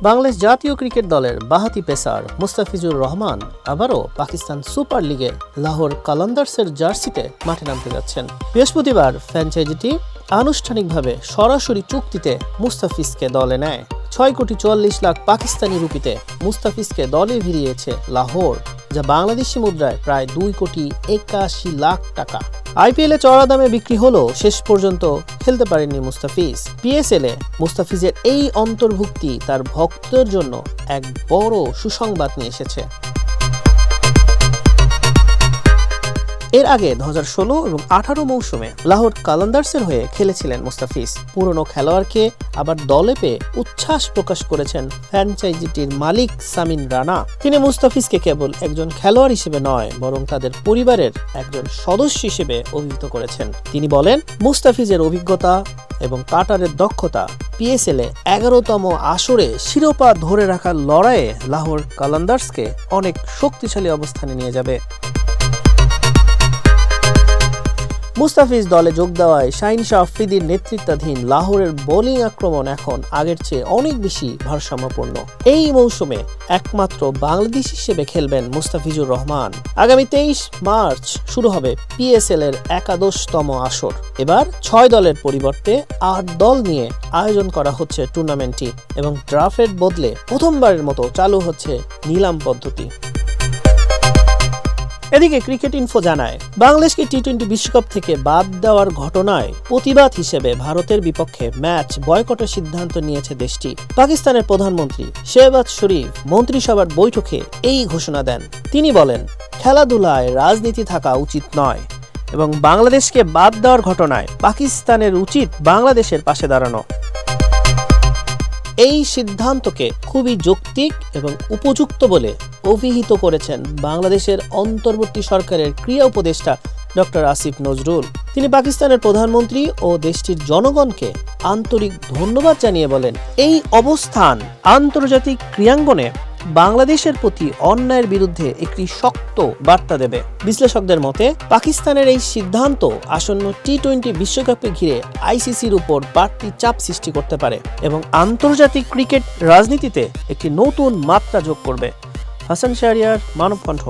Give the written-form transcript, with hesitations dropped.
বাংলাদেশ জাতীয় ক্রিকেট দলের বাঁহাতি পেসার মুস্তাফিজুর রহমান আবারও পাকিস্তান সুপার লিগে লাহোর কালান্দার্সের জার্সিতে মাঠে নামতে যাচ্ছেন। বৃহস্পতিবার ফ্র্যাঞ্চাইজিটি আনুষ্ঠানিকভাবে সরাসরি চুক্তিতে মুস্তাফিজকে দলে নেয়। ৬,৪৪,০০,০০০ পাকিস্তানি রুপিতে মুস্তাফিজকে দলে ভিড়িয়েছে লাহোর, যা বাংলাদেশি মুদ্রায় প্রায় ২,৮১,০০,০০০ টাকা। আইপিএলে চড়া দামে বিক্রি হলেও শেষ পর্যন্ত খেলতে পারেননি মুস্তাফিজ। পিএসএলে মুস্তাফিজের এই অন্তর্ভুক্তি তার ভক্তদের জন্য এক বড় সুসংবাদ নিয়ে এসেছে। এর আগে ২০১৬ এবং ১৮ মৌসুমে লাহোর কালান্দার্সের হয়ে খেলেছিলেন মুস্তাফিজ। পুরনো খেলোয়াড়কে আবার দলে পেয়ে উচ্ছ্বাস প্রকাশ করেছেন ফ্র্যাঞ্চাইজিটির মালিক সামিন রানা। তিনি মুস্তাফিজকে কেবল একজন খেলোয়াড় হিসেবে নয়, বরং তাদের পরিবারের একজন সদস্য হিসেবে অভিহিত করেছেন। তিনি বলেন, মুস্তাফিজের অভিজ্ঞতা এবং কাটারের দক্ষতা পিএসএলে ১১তম আসরে শিরোপা ধরে রাখার লড়াইয়ে লাহোর কালান্দার্সকে অনেক শক্তিশালী অবস্থানে নিয়ে যাবে। মুস্তাফিজ দলে যোগ দেওয়ায় শাহিন শাহ আফ্রিদির নেতৃত্বাধীন লাহোরের বোলিং আক্রমণ এখন আগের চেয়ে অনেক বেশি ভারসাম্যপূর্ণ। এই মৌসুমে একমাত্র বাংলাদেশ হিসেবে খেলবেন মুস্তাফিজুর রহমান। আগামী ২৩ মার্চ শুরু হবে পিএসএল এর ১১তম আসর। এবার ৬ দলের পরিবর্তে ৮ দল নিয়ে আয়োজন করা হচ্ছে টুর্নামেন্টটি এবং ড্রাফটের বদলে প্রথমবারের মতো চালু হচ্ছে নিলাম পদ্ধতি। এদিকে ক্রিকেট ইনফো জানায়, বাংলাদেশকে টি-২০ বিশ্বকাপ থেকে বাদ দেওয়ার ঘটনায় প্রতিবাদ হিসেবে ভারতের বিপক্ষে ম্যাচ বয়কটের সিদ্ধান্ত নিয়েছে দেশটি। পাকিস্তানের প্রধানমন্ত্রী শেহবাজ শরীফ মন্ত্রিসভার বৈঠকে এই ঘোষণা দেন। তিনি বলেন, খেলাধুলায় রাজনীতি থাকা উচিত নয় এবং বাংলাদেশকে বাদ দেওয়ার ঘটনায় পাকিস্তানের উচিত বাংলাদেশের পাশে দাঁড়ানো। এই সিদ্ধান্তকে খুবই যৌক্তিক এবং উপযুক্ত বলে অভিহিত করেছেন বাংলাদেশের অন্তর্বর্তী সরকারের ক্রীড়া উপদেষ্টা ডক্টর আসিফ নজরুল। তিনি পাকিস্তানের প্রধানমন্ত্রী ও দেশটির জনগণকে আন্তরিক ধন্যবাদ জানিয়ে বলেন, এই অবস্থান আন্তর্জাতিক ক্রীড়াঙ্গনে বাংলাদেশের প্রতি অন্যায়ের বিরুদ্ধে একটি শক্ত বার্তা দেবে। বিশ্লেষকদের মতে, পাকিস্তানের এই সিদ্ধান্ত আসন্ন টি-২০ বিশ্বকাপকে ঘিরে আইসিসির উপর বাড়তি চাপ সৃষ্টি করতে পারে এবং আন্তর্জাতিক ক্রিকেট রাজনীতিতে একটি নতুন মাত্রা যোগ করবে। হাসান শাহরিয়ার, মানবকণ্ঠ।